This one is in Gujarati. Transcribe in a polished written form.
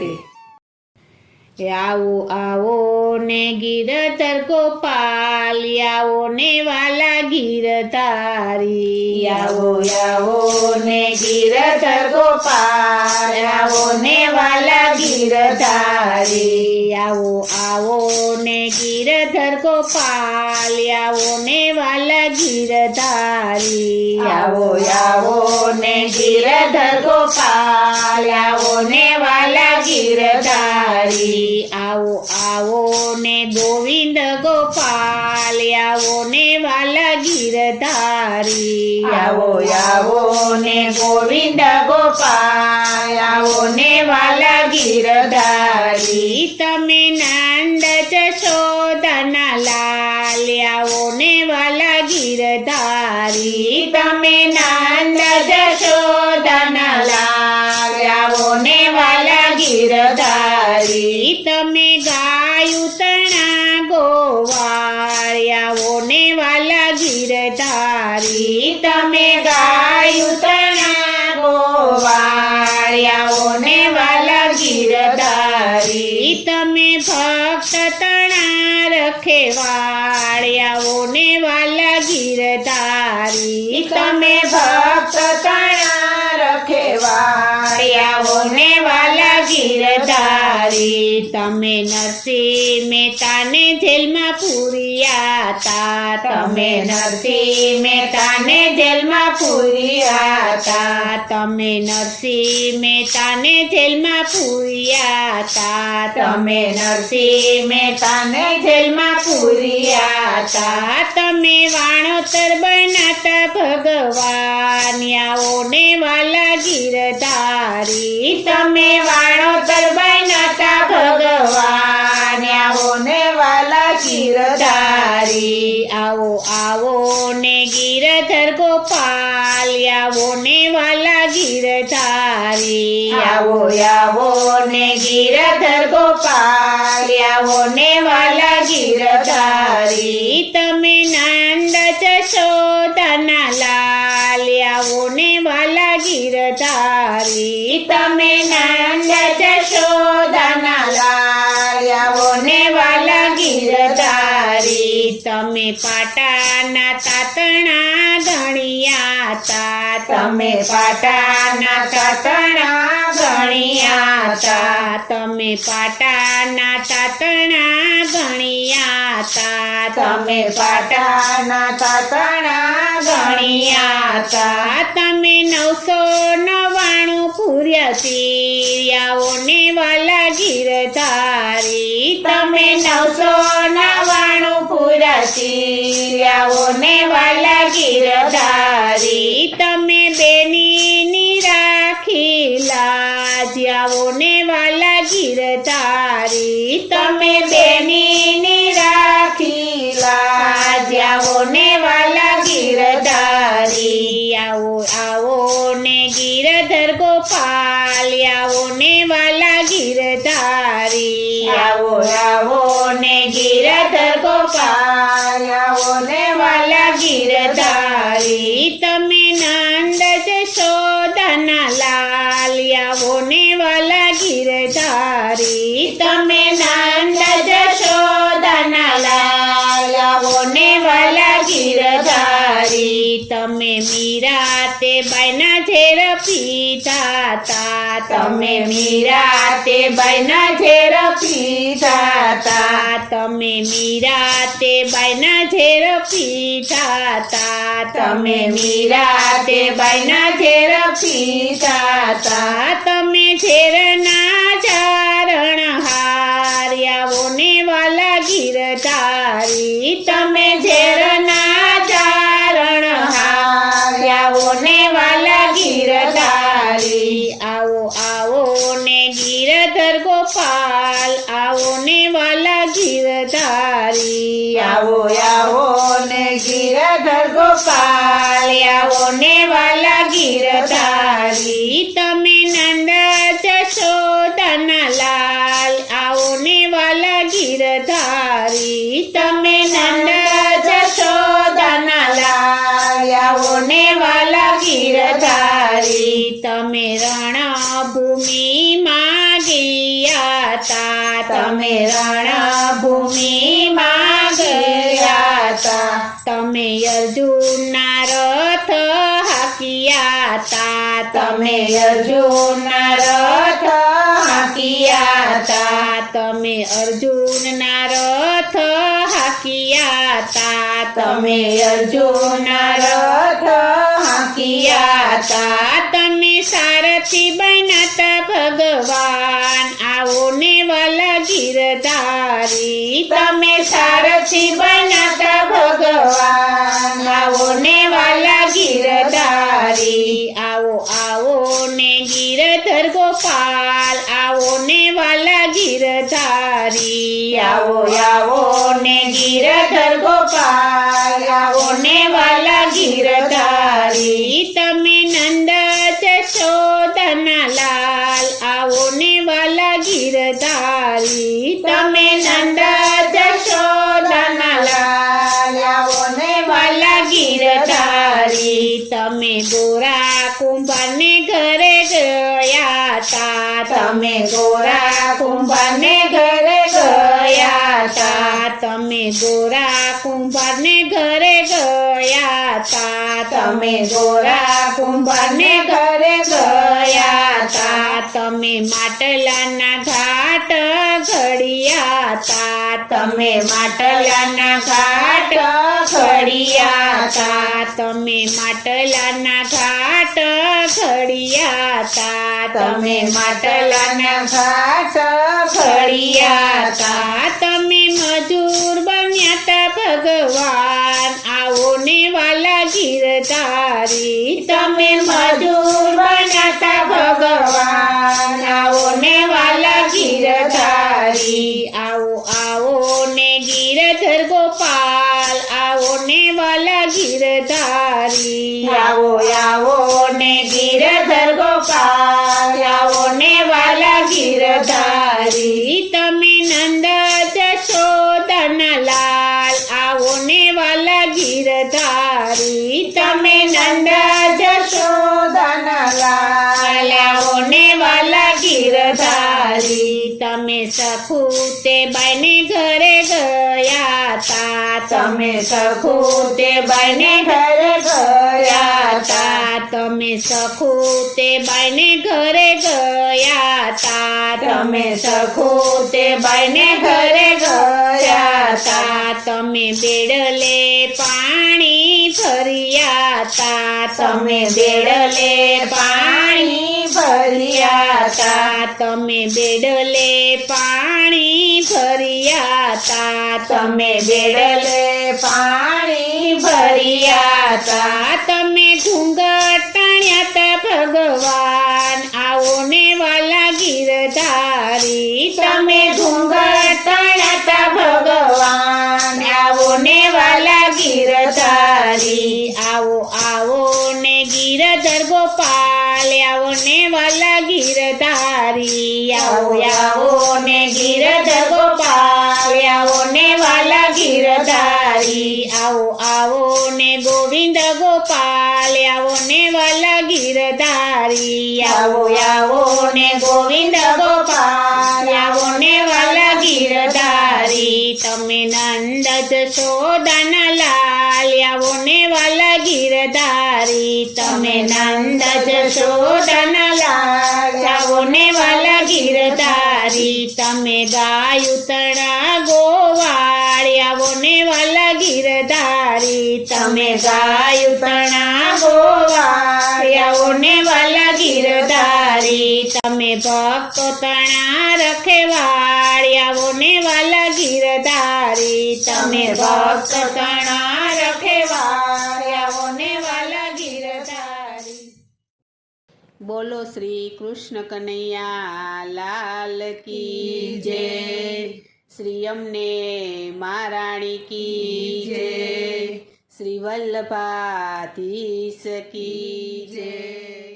રાધે। आओ आओ ने गिरधर गोपाल, आओ ने वाला गिरधारी। आओ आओ ने गिरधर गोपाल, आओ ने वाला गिरधारी। आओ आओ ने गिरधर गोपाल, आओ ने वाला गिरधारी। आओ आओ ने गिरधर गोपाल, आओ ने वाला गिरधारी। आओ आओ ने गोविंद गोपाल, आओ ने वाला गिरधारी। आओ आओ ने गोविंद गोपाल, आओ ने वाला गिरधारी। तमे नंद जशोदना लाल, आओ ने वाला गिरधारी। तमे नंद जशोदना लाल, आओ ने वाला गिरधारी। तमे गायु तना गोवाळ, आओ ने वाला गिरधारी। तमे गायु तना गोवाळ, आओ ने वाला गिरधारी। तमे भक्त तना रखेवाळ, आओ ने वाला गिरधारी। तमे भक्त तना रखेवाळ, आओ ने वाला गिरधारी। तमे नरसिंह मेहता ने जेल में पूरिया था। तमे नरसिंह मेहता ने जेल में पूरिया था। तमे नरसिंह मेहता ने जेल में पूरिया था। तमे नरसिंह मेहता ने जेल में पूरिया था। तमे वाणोतर बनाता भगवान, आओ ने वाला गिरधारी। तमे वाणोतर बनाता भगवान, आओ ने वाला गिरधारी। आओ आओ ने गिरधर गोपाल, आओ ने वाला गिरधारी। आओ आओ ने गिरधर गोपाल, आओ ने वाला गिरधारी। तमे नंद जशोदना लाल, आओ ने वाला गिरधारी। तमे नंद जशोदना लाल, आओ ने वाला गिरधारी। तमे पाटाना तातणा गणिया था। तमे पाटाना तातणा गणिया था। तमे पाटाना तातणा गणिया था। तमे पाटाना तातणा गणिया था। तमे 999 पूर्या तीर, आओ ने वाला गिरधारी। तमे 999 पूर्या तीर, आओ ने वाला गिरधारी। तमे बेनी राखी लाज, आओ ने वाला गिरधारी। तमे बेनी राखी लाज, आओ ने वाला गिरधारी। आओ आओ ने गिरधर गोपाल, आओ ने वाला गिरधारी। आओ आओ ने गिरधर गोपाल, आओ ने वाला गिरधारी। तमे नंद जशोदना लाल, आओ ने वाला गिरधारी। तमे नंद जशोदना लाल, आओ ने वाला गिरधारी। तमे मीरा ते बैना झेर पीधा था। तमे मीरा ते बैना झेर पीधा था। तमे मीरा ते बैना झेर पीधा था। तमे मीरा ते बैना झेर पीधा था। तमे झेरना चारण हार, आओ ने वाला गिरधारी। तमे झेरना चारण हार, आओ ने वाला गिरधारी। आओ आओ ने गिरधर गोपाल, आओ ने वाला गिरधारी। आओ आओ ने गिरधर गोपाल, आओ ने वाला गिरधारी। तमे नंद जशोदना लाल, आओ ने वाला गिरधारी। तमे नंद जशोदना लाल, आओ ने वाला गिरधारी। तमे रणभूमि मागी રણભૂમિમાં ગયા તા તમે અર્જુનના રથ હાંક્યા તા તમે અર્જુનના રથ હાંક્યા તા તમે અર્જુનના રથ હાંક્યા તા તમે અર્જુનના રથ હાંક્યા તા તમે સારથી બન્યા તા ભગવાન આવો ને વાલા ગીરધારી તમે સારથી બન્યા તા ભગવાન આવો ને વાલા ગીરધારી આવો આવો ને ગીરધર ગોપાલ આવો ને વાલા ગીરધારી આવો આવો ને ગીરધર ગોપાલ આવો ને વાલા ગીરધારી તમે નંદ જશોદના લાલ આવો ને વાલા ગીરધારી તમે નંદ જશોદના લાલ આવો ને વાલા ગીરધારી તમે ગોરા કુંભારને ઘરે ગયા તા તમે ગોરા કુંભારને ઘરે ગયા તા તમે ગોરા કુંભારને ઘરે ગયા તા તમે ગોરા કુંભારને ઘરે ગયા તા તમે માટલાના ઘાટ ઘડિયા તા તમે માટલાના ઘાટ ઘડિયા તા તમે માટલાના ઘાટ ઘડિયા તા તમે માટલાના ઘાટ ઘડિયા તા તમે મજૂર બન્યા તા ભગવાન આવો ને વાલા ગીરધારી તમે મજૂર બન્યા તા ભગવાન આવો ને વાલા ગીરધારી આવો આવો ને ગીરધર ગોપાલ આવો ને વાલા ગીરધારી આવો આવો ને ગીરધર ગોપાલ આવો ને વાલા ગીરધારી તમે નંદ જશોદના લાલ આવો ને વાલા ગીરધારી તમે નંદ જશોદના લાલ આવો ને વાલા ગીરધારી તમે સખુતે બાઈને ઘરે ગયા તા તમે સખુતે બાઈને ઘરે ગયા તા તમે સખુતે બાઈને ઘરે ગયા તા તમે સખુતે બાઈને ઘરે ગયા તા તમે બેડલે પાણી ભર્યા તા તમે બેડલે પાણી ભર્યા તા તમે બેડલે પાણી ભર્યા તા તમે બેડલે પાણી ભર્યા તા તમે ઘૂંઘટ તાણ્યા તા ભગવાન આવો ને વાલા ગીરધારી તમે ઘૂંઘટ તાણ્યા તા ભગવાન આવો ને વાલા ગીરધારી આવો આવો ને ગીરધર ગોપાલ આવો ને વાલા ગીરધારી આવો આવો ને ગીરધર ગોપાલ આવો ને વાલા ગીરધારી આવો આવો ને ગોવિંદ ગોપાલ આવો ને વાલા ગીરધારી આવો આવો ને ગોવિંદ ગોપાલ આવો ને વાલા ગીરધારી તમે નંદ જશોદાના લાલ આવો ને વાલા ગીરધારી તમે નંદ જશોદાના લાલ આવો ને વાલા ગીરધારી તમે ગાયું તણા ગોવાળ આવો ને વાલા ગીરધારી તમે ગાયું તણા ગોવાળ આવો ને વાલા ગીરધારી તમે ભક્તો તણા રખેવાળ આવો ને વાલા ગીરધારી તમે ભક્તો તણા રખેવાળ આવો ને વાલા ગીરધારી બોલો શ્રી કૃષ્ણ કનૈયા લાલ કી જય શ્રી અમને મહારાણી કી જય શ્રી વલ્લભાધીશ કી જય.